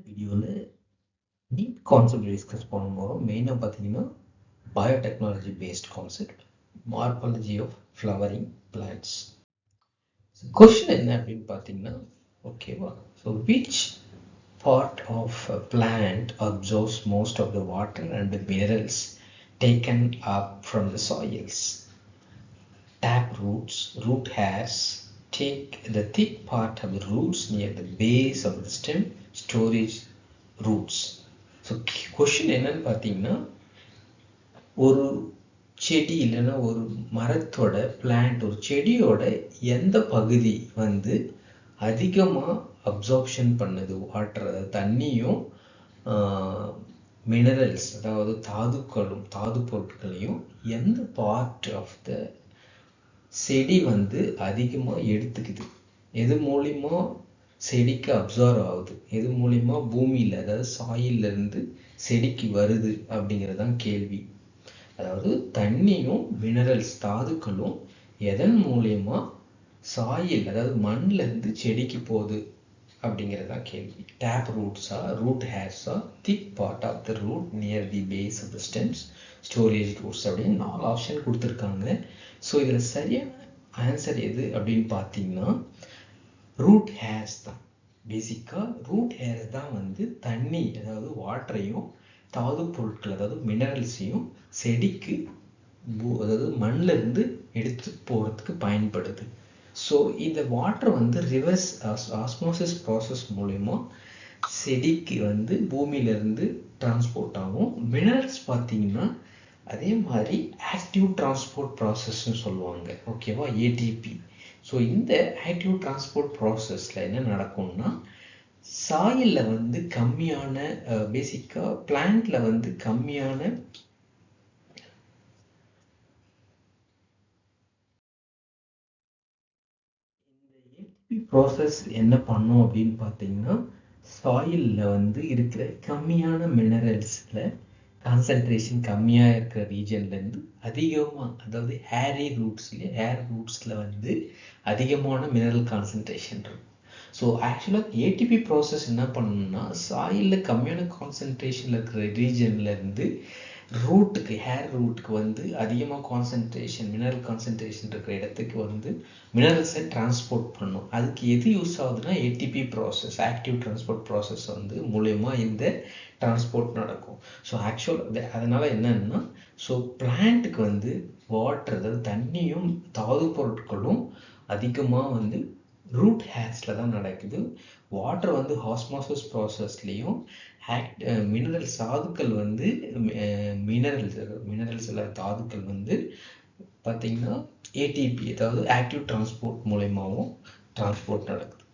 வீடியோவில் deep concept discuss பண்ண போகிறோம். மெயினாக பார்த்தீங்கன்னா biotechnology based concept, morphology of flowering plants. Question என்ன அப்படின்னு பார்த்தீங்கன்னா, ஓகேவா, so which part of a plant absorbs most of the water and the minerals taken up from the soils? Tap roots, root hairs, take the thick part of the roots near the base of the stem, storage roots. So question என்னன்னு பார்த்தீங்கன்னா, ஒரு செடி இல்லைன்னா ஒரு மரத்தோட plant, ஒரு செடியோட எந்த பகுதி வந்து அதிகமாக அப்சார்ப்ஷன் பண்ணுது வாட்டர், அதாவது தண்ணியும் மினரல்ஸ் அதாவது தாது பொருட்களையும் எந்த பார்ட் ஆஃப் த செடி வந்து அதிகமாக எடுத்துக்குது, எது மூலிமா செடிக்கு அப்சார்வ் ஆகுது, எது மூலிமா பூமியில் அதாவது சாயிலிருந்து செடிக்கு வருது அப்படிங்கிறதான் கேள்வி. அதாவது தண்ணியும் மினரல்ஸ் தாதுக்களும் எதன் மூலியமா சாயில் அதாவது மண்ணிலேருந்து செடிக்கு போகுது அப்படிங்கிறதான் கேள்வி. டேப் ரூட்ஸா, ரூட் ஹேர்ஸா, thick part of the root near the base of the stems, storage roots அப்படின்னு 4 ஆப்ஷன் கொடுத்துருக்காங்க. ஸோ இதில் சரியான ஆன்சர் எது அப்படின்னு பார்த்தீங்கன்னா ரூட் ஹேர்ஸ் தான். பேசிக்காக ரூட் ஹேர்ஸ் தான் வந்து தண்ணி அதாவது வாட்டரையும் தாது பொருட்கள் அதாவது மினரல்ஸையும் செடிக்கு அதாவது மண்ணிலிருந்து எடுத்து போகிறதுக்கு பயன்படுது. ஸோ இந்த வாட்டர் வந்து ரிவர்ஸ் ஆஸ்மோசிஸ் ப்ராசஸ் மூலயமா செடிக்கு வந்து பூமியிலேருந்து டிரான்ஸ்போர்ட் ஆகும். மினரல்ஸ் பார்த்தீங்கன்னா அதே மாதிரி ஆக்டிவ் டிரான்ஸ்போர்ட் ப்ராசஸ்ன்னு சொல்லுவாங்க, ஓகேவா, ஏடிபி. ஸோ இந்த ஆக்டிவ் டிரான்ஸ்போர்ட் ப்ராசஸில் என்ன நடக்கும்னா சாயிலில் வந்து கம்மியான பேசிக்காக பிளான்ட்ல வந்து கம்மியான இந்த ஏடிபி ப்ராசஸ் என்ன பண்ணும் அப்படின்னு பார்த்தீங்கன்னா சாயிலில் வந்து இருக்கிற கம்மியான மினரல்ஸில் கான்சன்ட்ரேஷன் கம்மியாக இருக்கிற ரீஜன்லேருந்து அதிகமாக அதாவது ஏர் ரூட்ஸில் வந்து அதிகமான மினரல் கான்சன்ட்ரேஷன் இருக்கும். ஸோ ஆக்சுவலாக ஏடிபி ப்ராசஸ் என்ன பண்ணணும்னா சாயிலில் கம்மியான கான்சன்ட்ரேஷனில் இருக்கிற ரீஜன்லேருந்து ஹேர் ரூட்டுக்கு வந்து அதிகமாக கான்சன்ட்ரேஷன் மினரல் கான்சன்ட்ரேஷன் இருக்கிற இடத்துக்கு வந்து மினரல்ஸை டிரான்ஸ்போர்ட் பண்ணும். அதுக்கு எது யூஸ் ஆகுதுன்னா ATP process, active transport process வந்து மூலயமா இந்த டிரான்ஸ்போர்ட் நடக்கும். ஸோ ஆக்சுவல் அதனால் என்னன்னா ஸோ பிளான்ட்டுக்கு வந்து வாட்டர் அதாவது தண்ணியும் தாது பொருட்களும் அதிகமாக வந்து ரூட் ஹேர்ஸில் தான் நடக்குது. வாட்டர் வந்து ஆஸ்மோசிஸ் ப்ராசஸ்லேயும் மினரல்ஸ் தாதுக்கள் வந்து மினரல்ஸ் தாதுக்கள் வந்து பார்த்தீங்கன்னா ஏடிபி அதாவது ஆக்டிவ் டிரான்ஸ்போர்ட் மூலயமாவும் டிரான்ஸ்போர்ட் நடக்குது.